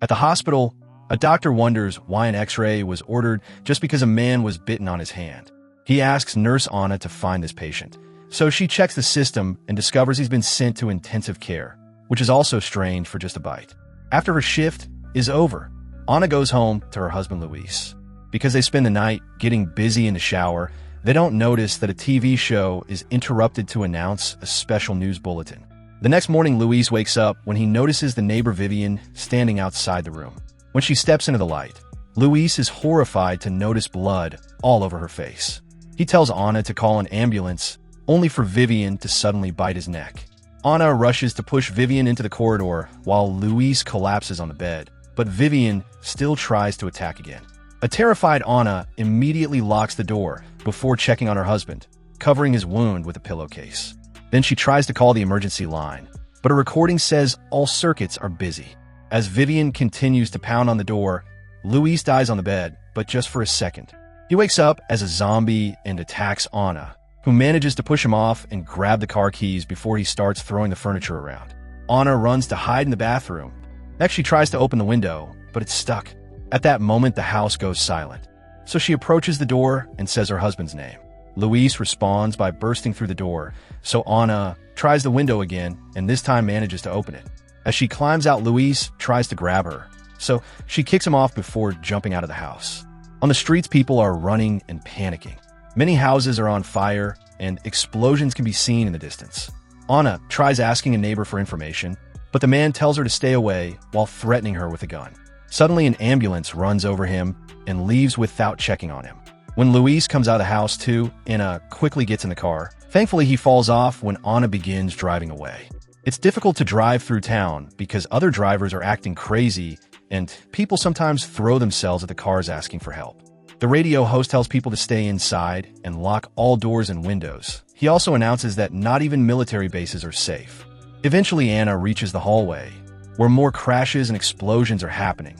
At the hospital, a doctor wonders why an x-ray was ordered just because a man was bitten on his hand. He asks Nurse Anna to find this patient. So she checks the system and discovers he's been sent to intensive care, which is also strange for just a bite. After her shift is over, Anna goes home to her husband Luis. Because they spend the night getting busy in the shower, they don't notice that a TV show is interrupted to announce a special news bulletin. The next morning, Luis wakes up when he notices the neighbor Vivian standing outside the room. When she steps into the light, Luis is horrified to notice blood all over her face. He tells Anna to call an ambulance, only for Vivian to suddenly bite his neck. Anna rushes to push Vivian into the corridor while Luis collapses on the bed, but Vivian still tries to attack again. A terrified Anna immediately locks the door before checking on her husband, covering his wound with a pillowcase. Then she tries to call the emergency line, but a recording says all circuits are busy. As Vivian continues to pound on the door, Luis dies on the bed, but just for a second. He wakes up as a zombie and attacks Anna, who manages to push him off and grab the car keys before he starts throwing the furniture around. Anna runs to hide in the bathroom. Next, she tries to open the window, but it's stuck. At that moment, the house goes silent. So she approaches the door and says her husband's name. Luis responds by bursting through the door, so Anna tries the window again and this time manages to open it. As she climbs out, Luis tries to grab her, so she kicks him off before jumping out of the house. On the streets, people are running and panicking. Many houses are on fire, and explosions can be seen in the distance. Anna tries asking a neighbor for information, but the man tells her to stay away while threatening her with a gun. Suddenly, an ambulance runs over him and leaves without checking on him. When Luis comes out of the house too, Anna quickly gets in the car. Thankfully, he falls off when Anna begins driving away. It's difficult to drive through town because other drivers are acting crazy and people sometimes throw themselves at the cars asking for help. The radio host tells people to stay inside and lock all doors and windows. He also announces that not even military bases are safe. Eventually, Anna reaches the hallway, where more crashes and explosions are happening.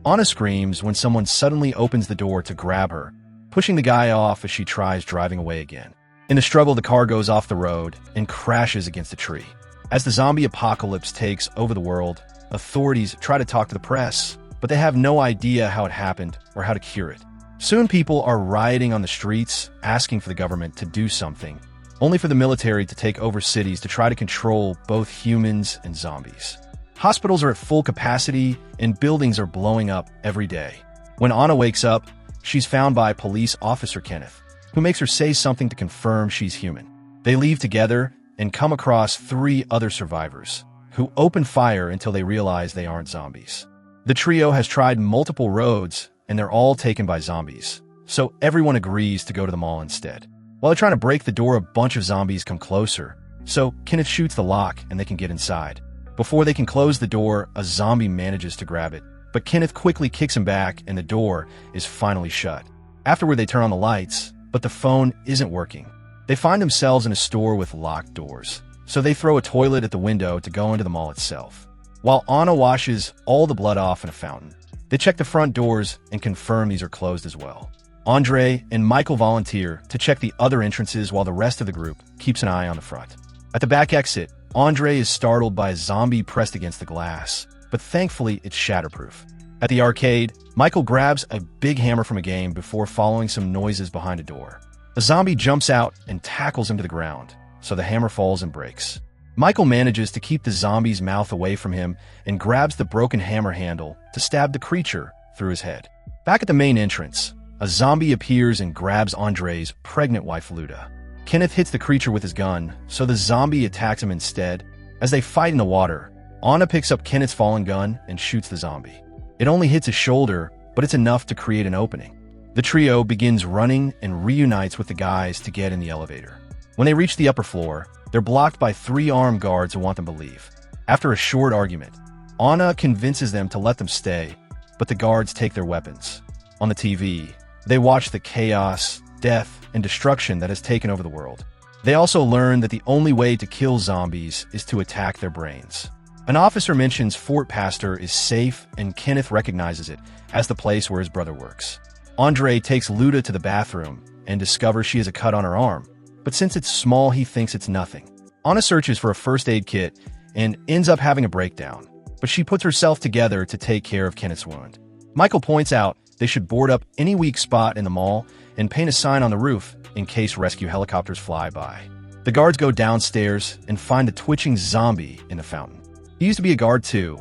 Anna screams when someone suddenly opens the door to grab her, pushing the guy off as she tries driving away again. In the struggle, the car goes off the road and crashes against a tree. As the zombie apocalypse takes over the world, authorities try to talk to the press, but they have no idea how it happened or how to cure it. Soon people are rioting on the streets, asking for the government to do something, only for the military to take over cities to try to control both humans and zombies. Hospitals are at full capacity and buildings are blowing up every day. When Anna wakes up, she's found by police officer Kenneth, who makes her say something to confirm she's human. They leave together and come across 3 other survivors, who open fire until they realize they aren't zombies. The trio has tried multiple roads, and they're all taken by zombies, so everyone agrees to go to the mall instead. While they're trying to break the door, a bunch of zombies come closer, so Kenneth shoots the lock and they can get inside. Before they can close the door, a zombie manages to grab it, but Kenneth quickly kicks him back and the door is finally shut. Afterward, they turn on the lights, but the phone isn't working. They find themselves in a store with locked doors, so they throw a toilet at the window to go into the mall itself. While Anna washes all the blood off in a fountain, they check the front doors and confirm these are closed as well. Andre and Michael volunteer to check the other entrances while the rest of the group keeps an eye on the front. At the back exit, Andre is startled by a zombie pressed against the glass, but thankfully it's shatterproof. At the arcade, Michael grabs a big hammer from a game before following some noises behind a door. A zombie jumps out and tackles him to the ground, so the hammer falls and breaks. Michael manages to keep the zombie's mouth away from him and grabs the broken hammer handle to stab the creature through his head. Back at the main entrance, a zombie appears and grabs Andre's pregnant wife Luda. Kenneth hits the creature with his gun, so the zombie attacks him instead. As they fight in the water, Anna picks up Kenneth's fallen gun and shoots the zombie. It only hits his shoulder, but it's enough to create an opening. The trio begins running and reunites with the guys to get in the elevator. When they reach the upper floor, they're blocked by 3 armed guards who want them to leave. After a short argument, Anna convinces them to let them stay, but the guards take their weapons. On the TV, they watch the chaos, death, and destruction that has taken over the world. They also learn that the only way to kill zombies is to attack their brains. An officer mentions Fort Pastor is safe, and Kenneth recognizes it as the place where his brother works. Andre takes Luda to the bathroom and discovers she has a cut on her arm, but since it's small, he thinks it's nothing. Anna searches for a first aid kit and ends up having a breakdown. but she puts herself together to take care of Kenneth's wound. Michael points out they should board up any weak spot in the mall and paint a sign on the roof in case rescue helicopters fly by. The guards go downstairs and find a twitching zombie in the fountain. He used to be a guard too,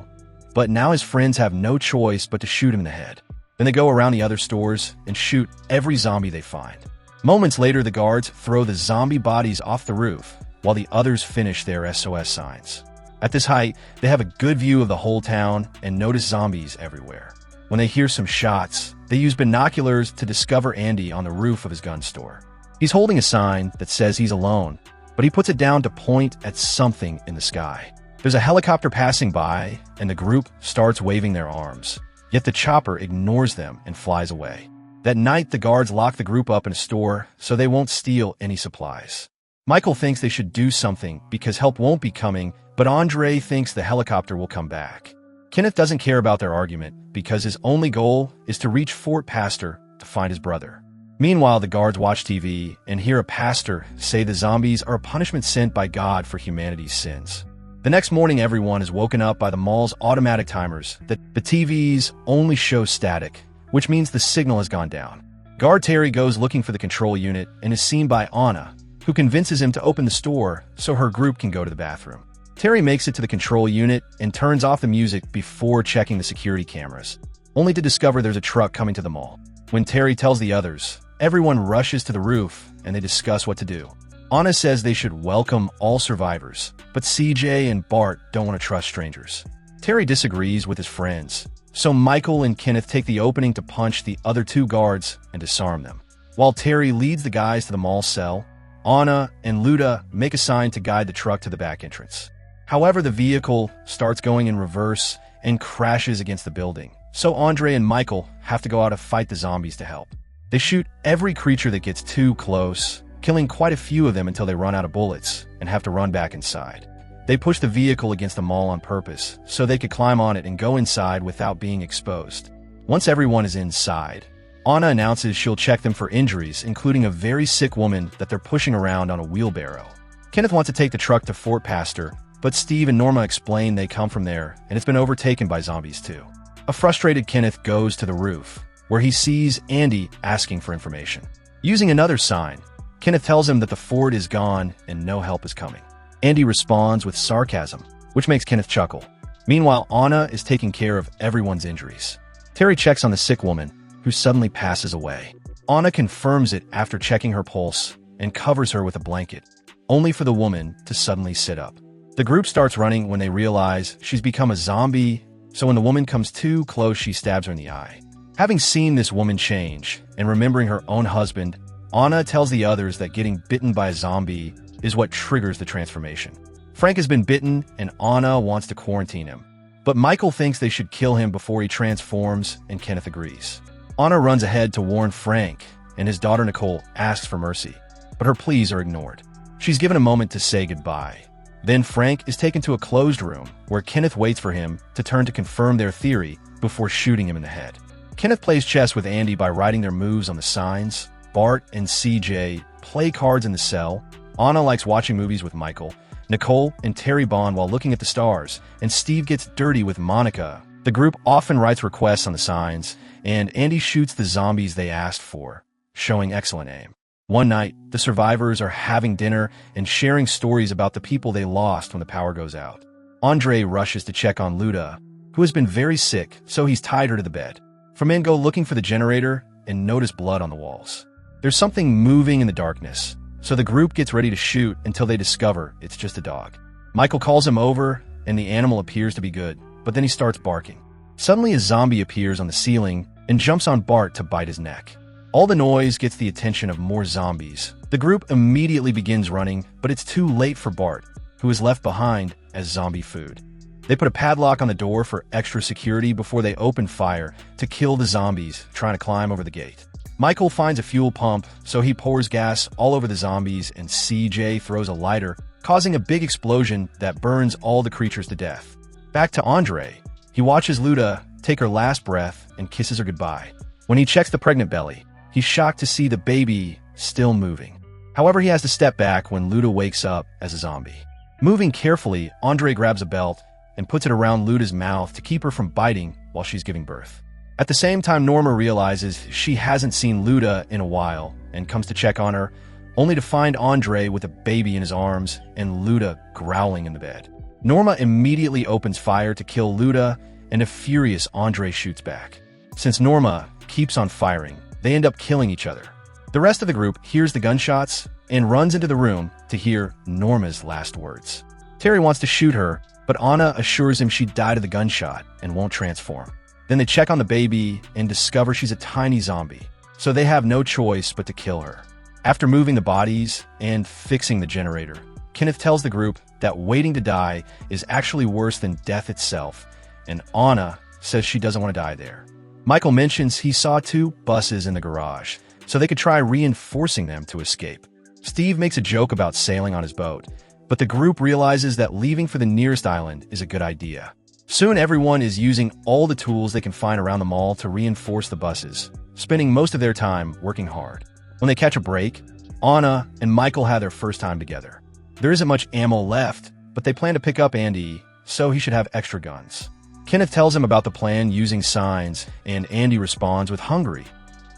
but now his friends have no choice but to shoot him in the head. Then they go around the other stores and shoot every zombie they find. Moments later, the guards throw the zombie bodies off the roof while the others finish their SOS signs. At this height, they have a good view of the whole town and notice zombies everywhere. When they hear some shots, they use binoculars to discover Andy on the roof of his gun store. He's holding a sign that says he's alone, but he puts it down to point at something in the sky. There's a helicopter passing by, and the group starts waving their arms. Yet the chopper ignores them and flies away. That night, the guards lock the group up in a store so they won't steal any supplies. Michael thinks they should do something because help won't be coming, but Andre thinks the helicopter will come back. Kenneth doesn't care about their argument because his only goal is to reach Fort Pastor to find his brother. Meanwhile, the guards watch TV and hear a pastor say the zombies are a punishment sent by God for humanity's sins. The next morning, everyone is woken up by the mall's automatic timers that the TVs only show static, which means the signal has gone down. Guard Terry goes looking for the control unit and is seen by Anna, who convinces him to open the store so her group can go to the bathroom. Terry makes it to the control unit and turns off the music before checking the security cameras, only to discover there's a truck coming to the mall. When Terry tells the others, everyone rushes to the roof and they discuss what to do. Anna says they should welcome all survivors, but CJ and Bart don't want to trust strangers. Terry disagrees with his friends, so Michael and Kenneth take the opening to punch the other two guards and disarm them. While Terry leads the guys to the mall cell, Anna and Luda make a sign to guide the truck to the back entrance. However, the vehicle starts going in reverse and crashes against the building, so Andre and Michael have to go out to fight the zombies to help. They shoot every creature that gets too close, killing quite a few of them until they run out of bullets and have to run back inside. They push the vehicle against the mall on purpose so they could climb on it and go inside without being exposed. Once everyone is inside, Anna announces she'll check them for injuries, including a very sick woman that they're pushing around on a wheelbarrow. Kenneth wants to take the truck to Fort Pastor, but Steve and Norma explain they come from there and it's been overtaken by zombies too. A frustrated Kenneth goes to the roof, where he sees Andy asking for information. Using another sign, Kenneth tells him that the fort is gone and no help is coming. Andy responds with sarcasm, which makes Kenneth chuckle. Meanwhile, Anna is taking care of everyone's injuries. Terry checks on the sick woman, who suddenly passes away. Anna confirms it after checking her pulse and covers her with a blanket, only for the woman to suddenly sit up. The group starts running when they realize she's become a zombie, so when the woman comes too close, she stabs her in the eye. Having seen this woman change and remembering her own husband, Anna tells the others that getting bitten by a zombie is what triggers the transformation. Frank has been bitten and Anna wants to quarantine him, but Michael thinks they should kill him before he transforms and Kenneth agrees. Anna runs ahead to warn Frank and his daughter Nicole asks for mercy, but her pleas are ignored. She's given a moment to say goodbye. Then Frank is taken to a closed room where Kenneth waits for him to turn to confirm their theory before shooting him in the head. Kenneth plays chess with Andy by writing their moves on the signs. Bart and CJ play cards in the cell. Anna likes watching movies with Michael. Nicole and Terry bond while looking at the stars, and Steve gets dirty with Monica. The group often writes requests on the signs, and Andy shoots the zombies they asked for, showing excellent aim. One night, the survivors are having dinner and sharing stories about the people they lost when the power goes out. Andre rushes to check on Luda, who has been very sick, so he's tied her to the bed. Four men go looking for the generator and notice blood on the walls. There's something moving in the darkness, so the group gets ready to shoot until they discover it's just a dog. Michael calls him over, and the animal appears to be good, but then he starts barking. Suddenly, a zombie appears on the ceiling and jumps on Bart to bite his neck. All the noise gets the attention of more zombies. The group immediately begins running, but it's too late for Bart, who is left behind as zombie food. They put a padlock on the door for extra security before they open fire to kill the zombies trying to climb over the gate. Michael finds a fuel pump, so he pours gas all over the zombies, and CJ throws a lighter, causing a big explosion that burns all the creatures to death. Back to Andre. He watches Luda take her last breath and kisses her goodbye. When he checks the pregnant belly, he's shocked to see the baby still moving. However, he has to step back when Luda wakes up as a zombie. Moving carefully, Andre grabs a belt and puts it around Luda's mouth to keep her from biting while she's giving birth. At the same time, Norma realizes she hasn't seen Luda in a while and comes to check on her, only to find Andre with a baby in his arms and Luda growling in the bed. Norma immediately opens fire to kill Luda, and a furious Andre shoots back. Since Norma keeps on firing, they end up killing each other. The rest of the group hears the gunshots and runs into the room to hear Norma's last words. Terry wants to shoot her, but Anna assures him she died of the gunshot and won't transform. Then they check on the baby and discover she's a tiny zombie, so they have no choice but to kill her. After moving the bodies and fixing the generator, Kenneth tells the group that waiting to die is actually worse than death itself, and Anna says she doesn't want to die there. Michael mentions he saw 2 buses in the garage, so they could try reinforcing them to escape. Steve makes a joke about sailing on his boat, but the group realizes that leaving for the nearest island is a good idea. Soon everyone is using all the tools they can find around the mall to reinforce the buses, spending most of their time working hard. When they catch a break, Anna and Michael have their first time together. There isn't much ammo left, but they plan to pick up Andy, so he should have extra guns. Kenneth tells him about the plan using signs, and Andy responds with hungry.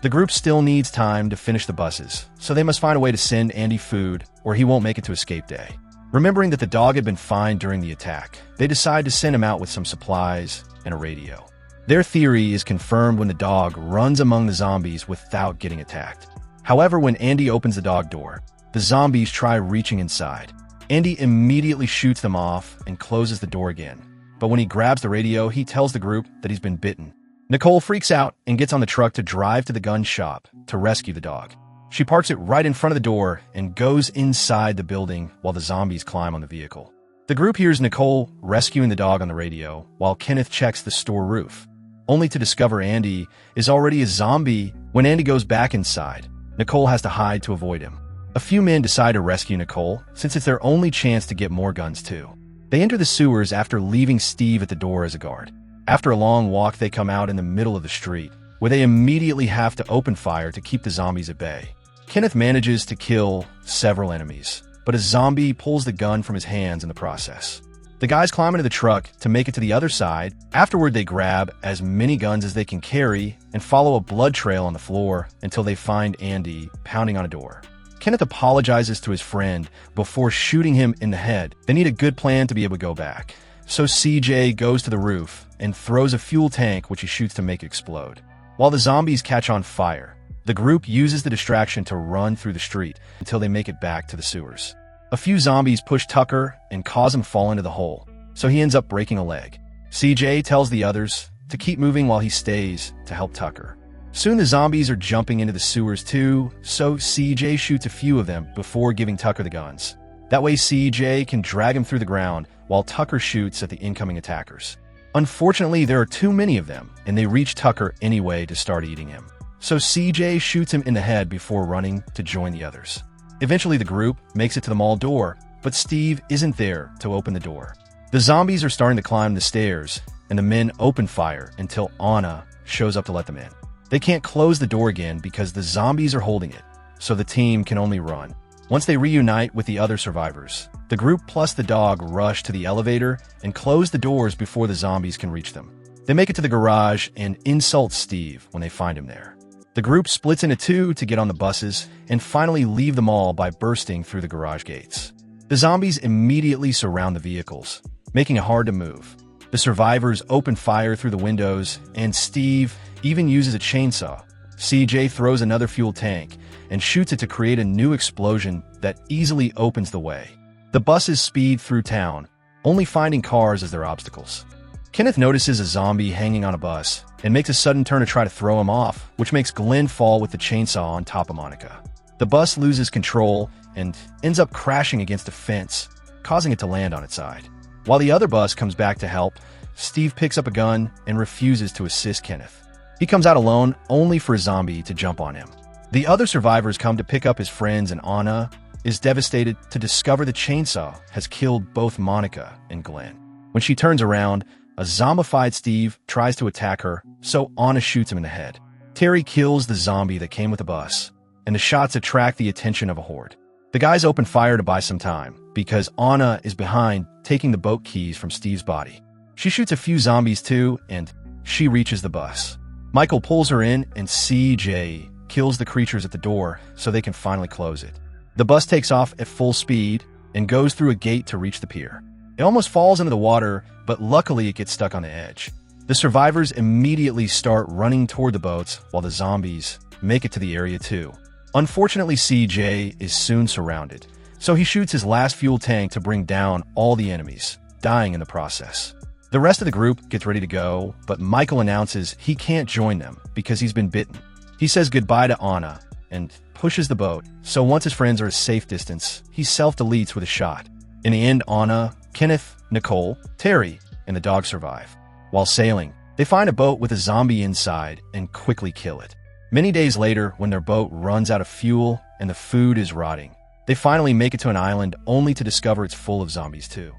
The group still needs time to finish the buses, so they must find a way to send Andy food, or he won't make it to escape day. Remembering that the dog had been fined during the attack, they decide to send him out with some supplies and a radio. Their theory is confirmed when the dog runs among the zombies without getting attacked. However, when Andy opens the dog door, the zombies try reaching inside. Andy immediately shoots them off and closes the door again. But when he grabs the radio, he tells the group that he's been bitten. Nicole freaks out and gets on the truck to drive to the gun shop to rescue the dog. She parks it right in front of the door and goes inside the building while the zombies climb on the vehicle. The group hears Nicole rescuing the dog on the radio while Kenneth checks the store roof, only to discover Andy is already a zombie. When Andy goes back inside, Nicole has to hide to avoid him. A few men decide to rescue Nicole since it's their only chance to get more guns too. They enter the sewers after leaving Steve at the door as a guard. After a long walk, they come out in the middle of the street, where they immediately have to open fire to keep the zombies at bay. Kenneth manages to kill several enemies, but a zombie pulls the gun from his hands in the process. The guys climb into the truck to make it to the other side. Afterward, they grab as many guns as they can carry and follow a blood trail on the floor until they find Andy pounding on a door. Kenneth apologizes to his friend before shooting him in the head. They need a good plan to be able to go back. So CJ goes to the roof and throws a fuel tank which he shoots to make it explode. While the zombies catch on fire, the group uses the distraction to run through the street until they make it back to the sewers. A few zombies push Tucker and cause him fall into the hole, so he ends up breaking a leg. CJ tells the others to keep moving while he stays to help Tucker. Soon the zombies are jumping into the sewers too, so CJ shoots a few of them before giving Tucker the guns. That way CJ can drag him through the ground while Tucker shoots at the incoming attackers. Unfortunately, there are too many of them, and they reach Tucker anyway to start eating him. So CJ shoots him in the head before running to join the others. Eventually the group makes it to the mall door, but Steve isn't there to open the door. The zombies are starting to climb the stairs, and the men open fire until Anna shows up to let them in. They can't close the door again because the zombies are holding it, so the team can only run. Once they reunite with the other survivors, the group plus the dog rush to the elevator and close the doors before the zombies can reach them. They make it to the garage and insult Steve when they find him there. The group splits into 2 to get on the buses and finally leave the mall by bursting through the garage gates. The zombies immediately surround the vehicles, making it hard to move. The survivors open fire through the windows, and Steve even uses a chainsaw. CJ throws another fuel tank and shoots it to create a new explosion that easily opens the way. The buses speed through town, only finding cars as their obstacles. Kenneth notices a zombie hanging on a bus and makes a sudden turn to try to throw him off, which makes Glenn fall with the chainsaw on top of Monica. The bus loses control and ends up crashing against a fence, causing it to land on its side. While the other bus comes back to help, Steve picks up a gun and refuses to assist Kenneth. He comes out alone, only for a zombie to jump on him. The other survivors come to pick up his friends, and Anna is devastated to discover the chainsaw has killed both Monica and Glenn. When she turns around, a zombified Steve tries to attack her, so Anna shoots him in the head. Terry kills the zombie that came with the bus, and the shots attract the attention of a horde. The guys open fire to buy some time, because Anna is behind taking the boat keys from Steve's body. She shoots a few zombies too, and she reaches the bus. Michael pulls her in, and CJ kills the creatures at the door so they can finally close it. The bus takes off at full speed and goes through a gate to reach the pier. It almost falls into the water, but luckily it gets stuck on the edge. The survivors immediately start running toward the boats while the zombies make it to the area too. Unfortunately, CJ is soon surrounded, so he shoots his last fuel tank to bring down all the enemies, dying in the process. The rest of the group gets ready to go, but Michael announces he can't join them because he's been bitten. He says goodbye to Anna and pushes the boat, so once his friends are a safe distance, he self-deletes with a shot. In the end, Anna, Kenneth, Nicole, Terry, and the dog survive. While sailing, they find a boat with a zombie inside and quickly kill it. Many days later, when their boat runs out of fuel and the food is rotting, they finally make it to an island only to discover it's full of zombies too.